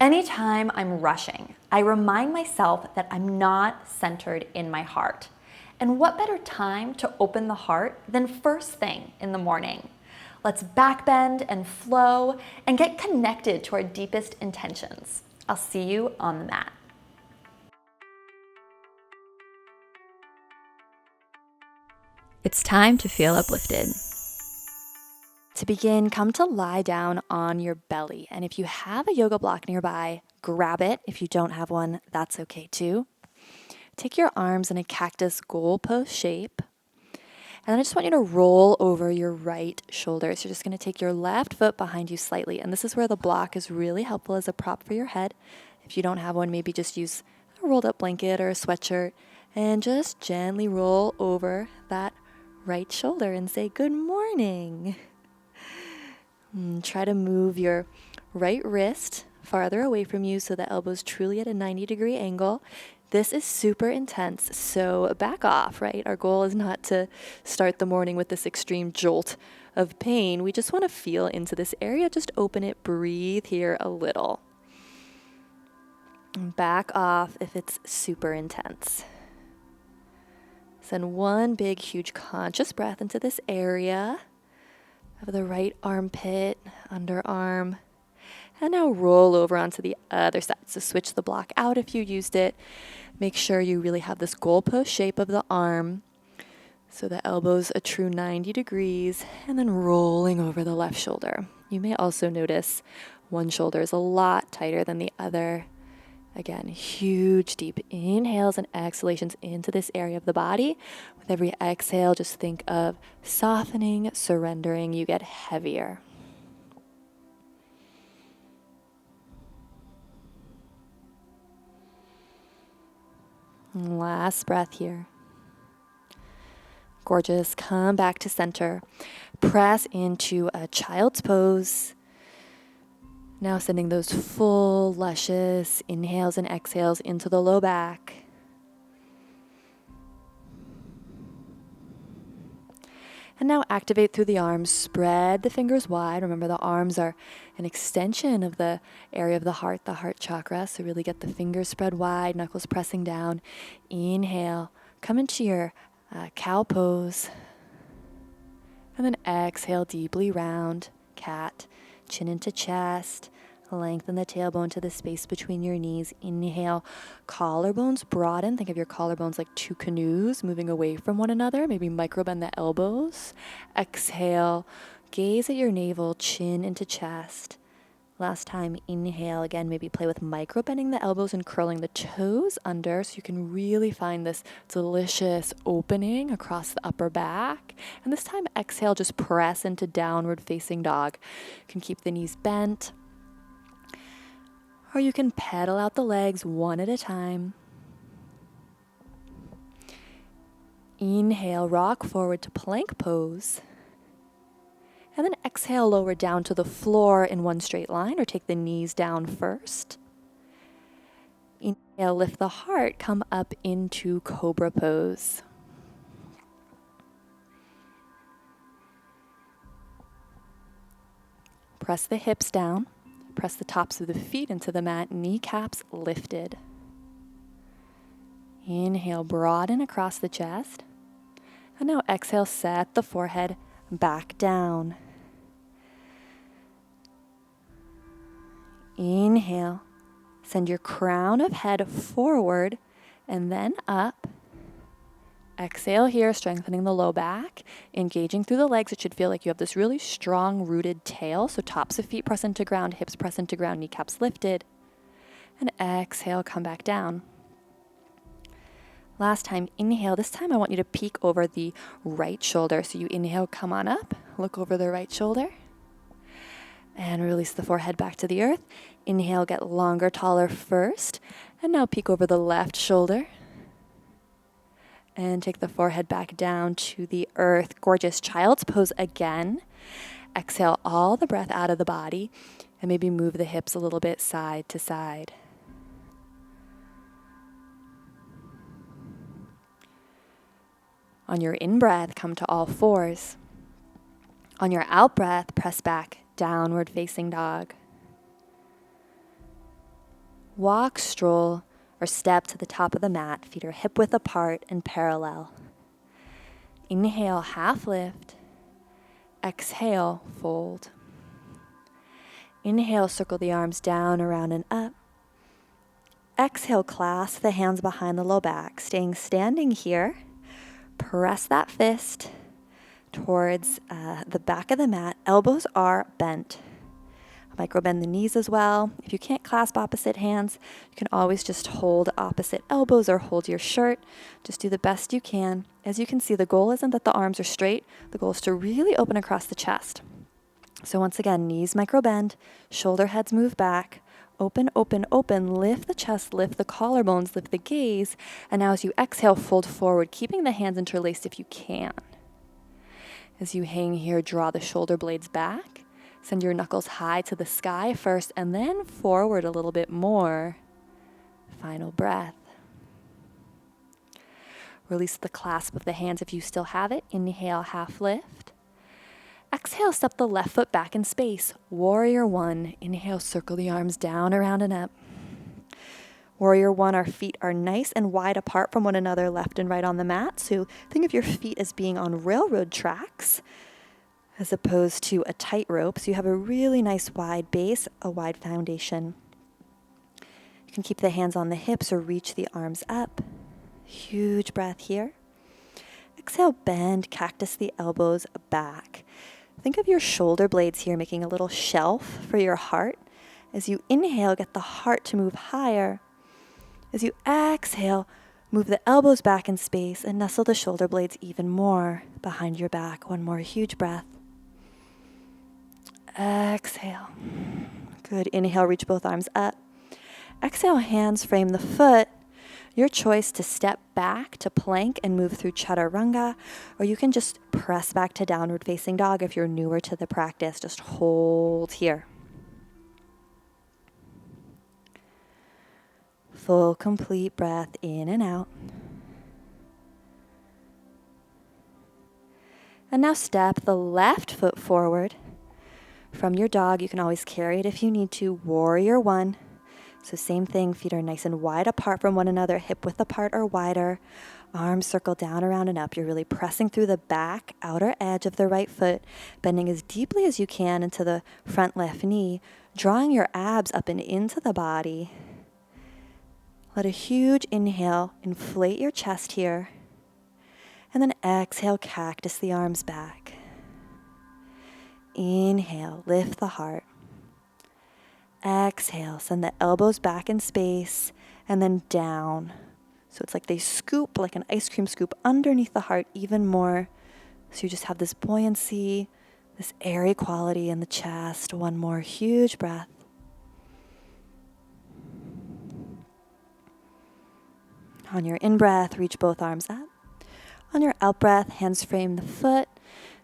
Anytime I'm rushing, I remind myself that I'm not centered in my heart. And what better time to open the heart than first thing in the morning? Let's backbend and flow and get connected to our deepest intentions. I'll see you on the mat. It's time to feel uplifted. To begin, come to lie down on your belly. And if you have a yoga block nearby, grab it. If you don't have one, that's okay too. Take your arms in a cactus goal pose shape. And then I just want you to roll over your right shoulder. So you're just going to take your left foot behind you slightly. And this is where the block is really helpful as a prop for your head. If you don't have one, maybe just use a rolled up blanket or a sweatshirt. And just gently roll over that right shoulder and say, good morning. Try to move your right wrist farther away from you so the elbow's truly at a 90-degree angle. This is super intense, so back off, right? Our goal is not to start the morning with this extreme jolt of pain. We just want to feel into this area. Just open it, breathe here a little. Back off if it's super intense. Send one big, huge conscious breath into this area of the right armpit, underarm, and now roll over onto the other side. So switch the block out if you used it. Make sure you really have this goalpost shape of the arm so the elbow's a true 90 degrees, and then rolling over the left shoulder. You may also notice one shoulder is a lot tighter than the other. Again, huge, deep inhales and exhalations into this area of the body. With every exhale, just think of softening, surrendering. You get heavier. Last breath here. Gorgeous. Come back to center. Press into a child's pose. Now sending those full, luscious inhales and exhales into the low back. And now activate through the arms. Spread the fingers wide. Remember, the arms are an extension of the area of the heart chakra. So really get the fingers spread wide, knuckles pressing down. Inhale. Come into your cow pose. And then exhale deeply round, cat. Chin into chest. Lengthen the tailbone to the space between your knees. Inhale, collarbones broaden. Think of your collarbones like two canoes moving away from one another. Maybe microbend the elbows. Exhale, gaze at your navel, chin into chest. Last time, inhale. Again, maybe play with microbending the elbows and curling the toes under so you can really find this delicious opening across the upper back. And this time, exhale, just press into downward facing dog. You can keep the knees bent, or you can pedal out the legs one at a time. Inhale, rock forward to plank pose. And then exhale, lower down to the floor in one straight line, or take the knees down first. Inhale, lift the heart, come up into Cobra Pose. Press the hips down. Press the tops of the feet into the mat, kneecaps lifted. Inhale, broaden across the chest. And now exhale, set the forehead back down. Inhale, send your crown of head forward and then up. Exhale here, strengthening the low back, engaging through the legs. It should feel like you have this really strong rooted tail. So tops of feet press into ground, hips press into ground, kneecaps lifted. And exhale, come back down. Last time, inhale. This time I want you to peek over the right shoulder. So you inhale, come on up, look over the right shoulder. And release the forehead back to the earth. Inhale, get longer, taller first. And now peek over the left shoulder. And take the forehead back down to the earth. Gorgeous. Child's pose again. Exhale all the breath out of the body. And maybe move the hips a little bit side to side. On your in-breath, come to all fours. On your out-breath, press back, downward facing dog. Walk, stroll, or step to the top of the mat. Feet are hip width apart and parallel. Inhale, half lift. Exhale, fold. Inhale, circle the arms down, around, and up. Exhale, clasp the hands behind the low back. Staying standing here, press that fist towards the back of the mat. Elbows are bent. Micro bend the knees as well. If you can't clasp opposite hands, you can always just hold opposite elbows or hold your shirt. Just do the best you can. As you can see, the goal isn't that the arms are straight. The goal is to really open across the chest. So once again, knees micro bend, shoulder heads move back, open, open, open, lift the chest, lift the collarbones, lift the gaze. And now as you exhale, fold forward, keeping the hands interlaced if you can. As you hang here, draw the shoulder blades back. Send your knuckles high to the sky first and then forward a little bit more. Final breath. Release the clasp of the hands if you still have it. Inhale, half lift. Exhale, step the left foot back in space. Warrior one. Inhale, circle the arms down, around, and up. Warrior one, our feet are nice and wide apart from one another, left and right on the mat. So think of your feet as being on railroad tracks, as opposed to a tightrope. So you have a really nice wide base, a wide foundation. You can keep the hands on the hips or reach the arms up. Huge breath here. Exhale, bend, cactus the elbows back. Think of your shoulder blades here making a little shelf for your heart. As you inhale, get the heart to move higher. As you exhale, move the elbows back in space and nestle the shoulder blades even more behind your back. One more huge breath. Exhale. Good. Inhale, reach both arms up. Exhale, hands frame the foot. Your choice to step back to plank and move through chaturanga, or you can just press back to downward facing dog if you're newer to the practice. Just hold here. Full, complete breath in and out. And now step the left foot forward. From your dog, you can always carry it if you need to. Warrior one. So same thing, feet are nice and wide apart from one another, hip width apart or wider. Arms circle down, around, and up. You're really pressing through the back outer edge of the right foot, bending as deeply as you can into the front left knee, drawing your abs up and into the body. Let a huge inhale inflate your chest here. And then exhale, cactus the arms back. Inhale, lift the heart. Exhale, send the elbows back in space and then down. So it's like they scoop, like an ice cream scoop, underneath the heart even more. So you just have this buoyancy, this airy quality in the chest. One more huge breath. On your in-breath, reach both arms up. On your out-breath, hands frame the foot.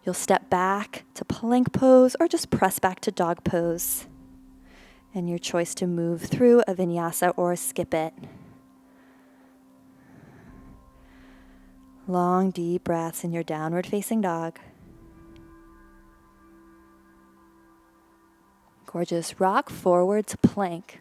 You'll step back to plank pose or just press back to dog pose. And your choice to move through a vinyasa or skip it. Long, deep breaths in your downward facing dog. Gorgeous. Rock forward to plank.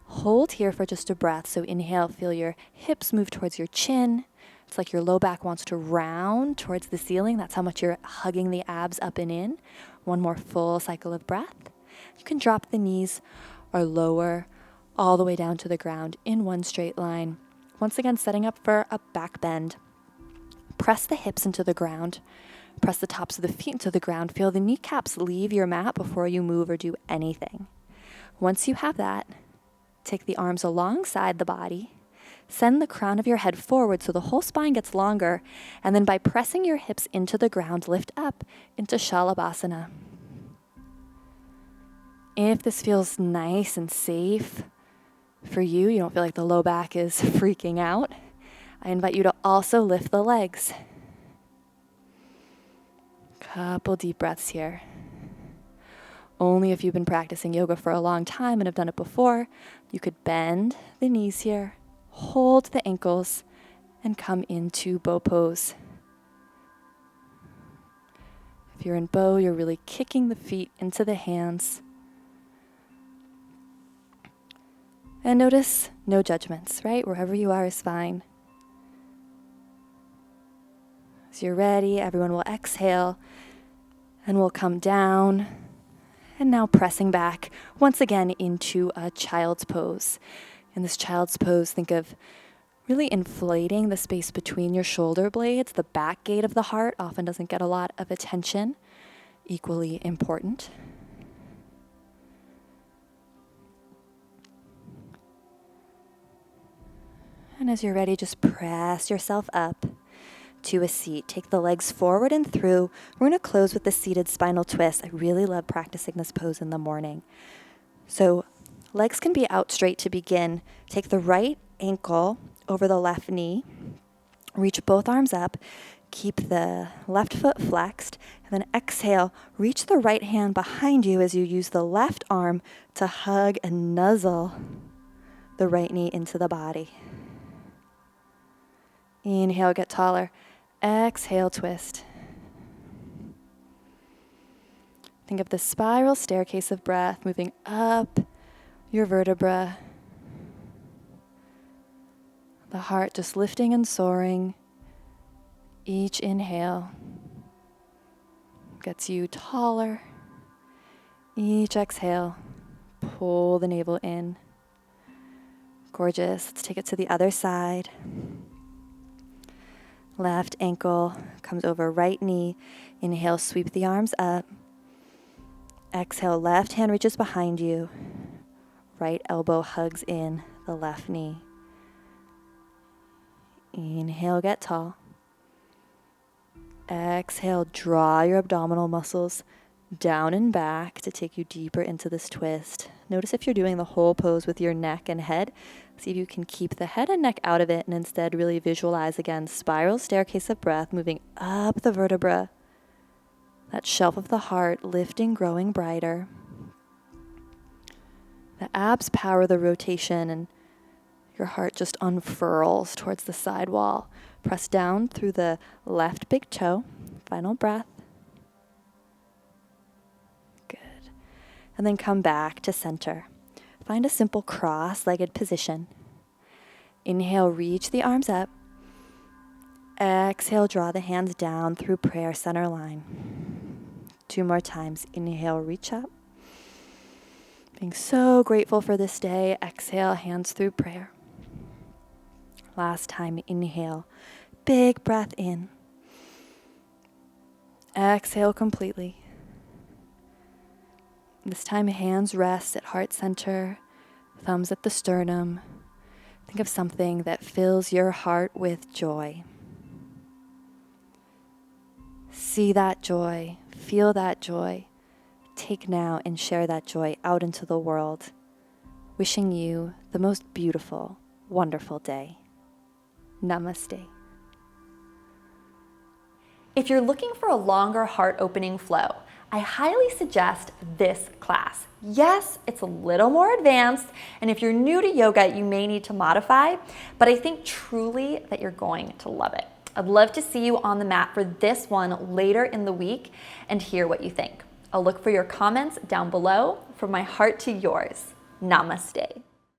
Hold here for just a breath. So inhale, feel your hips move towards your chin. It's like your low back wants to round towards the ceiling. That's how much you're hugging the abs up and in. One more full cycle of breath. You can drop the knees or lower all the way down to the ground in one straight line. Once again, setting up for a back bend. Press the hips into the ground. Press the tops of the feet into the ground. Feel the kneecaps leave your mat before you move or do anything. Once you have that, take the arms alongside the body. Send the crown of your head forward so the whole spine gets longer. And then by pressing your hips into the ground, lift up into Shalabhasana. If this feels nice and safe for you, you don't feel like the low back is freaking out, I invite you to also lift the legs. Couple deep breaths here. Only if you've been practicing yoga for a long time and have done it before, you could bend the knees here, hold the ankles, and come into bow pose. If you're in bow, you're really kicking the feet into the hands. And notice no judgments, right? Wherever you are is fine. As you're ready, everyone will exhale and we'll come down. And now pressing back once again into a child's pose. In this child's pose, think of really inflating the space between your shoulder blades. The back gate of the heart often doesn't get a lot of attention. Equally important. And as you're ready, just press yourself up to a seat. Take the legs forward and through. We're going to close with the seated spinal twist. I really love practicing this pose in the morning. So legs can be out straight to begin. Take the right ankle over the left knee. Reach both arms up. Keep the left foot flexed. And then exhale. Reach the right hand behind you as you use the left arm to hug and nuzzle the right knee into the body. Inhale, get taller. Exhale, twist. Think of the spiral staircase of breath moving up your vertebra. The heart just lifting and soaring. Each inhale gets you taller. Each exhale, pull the navel in. Gorgeous. Let's take it to the other side. Left ankle comes over right knee. Inhale, sweep the arms up. Exhale, left hand reaches behind you. Right elbow hugs in the left knee. Inhale, get tall. Exhale, draw your abdominal muscles down and back to take you deeper into this twist. Notice if you're doing the whole pose with your neck and head. See if you can keep the head and neck out of it and instead really visualize again, spiral staircase of breath moving up the vertebra. That shelf of the heart lifting, growing brighter. The abs power the rotation and your heart just unfurls towards the side wall. Press down through the left big toe. Final breath. Good. And then come back to center. Find a simple cross-legged position. Inhale, reach the arms up. Exhale, draw the hands down through prayer center line. 2 more times. Inhale, reach up. Being so grateful for this day. Exhale, hands through prayer. Last time, inhale. Big breath in. Exhale completely. This time, hands rest at heart center, thumbs at the sternum. Think of something that fills your heart with joy. See that joy, feel that joy. Take now and share that joy out into the world. Wishing you the most beautiful, wonderful day. Namaste. If you're looking for a longer heart-opening flow, I highly suggest this class. Yes, it's a little more advanced, and if you're new to yoga, you may need to modify, but I think truly that you're going to love it. I'd love to see you on the mat for this one later in the week and hear what you think. I'll look for your comments down below. From my heart to yours, namaste.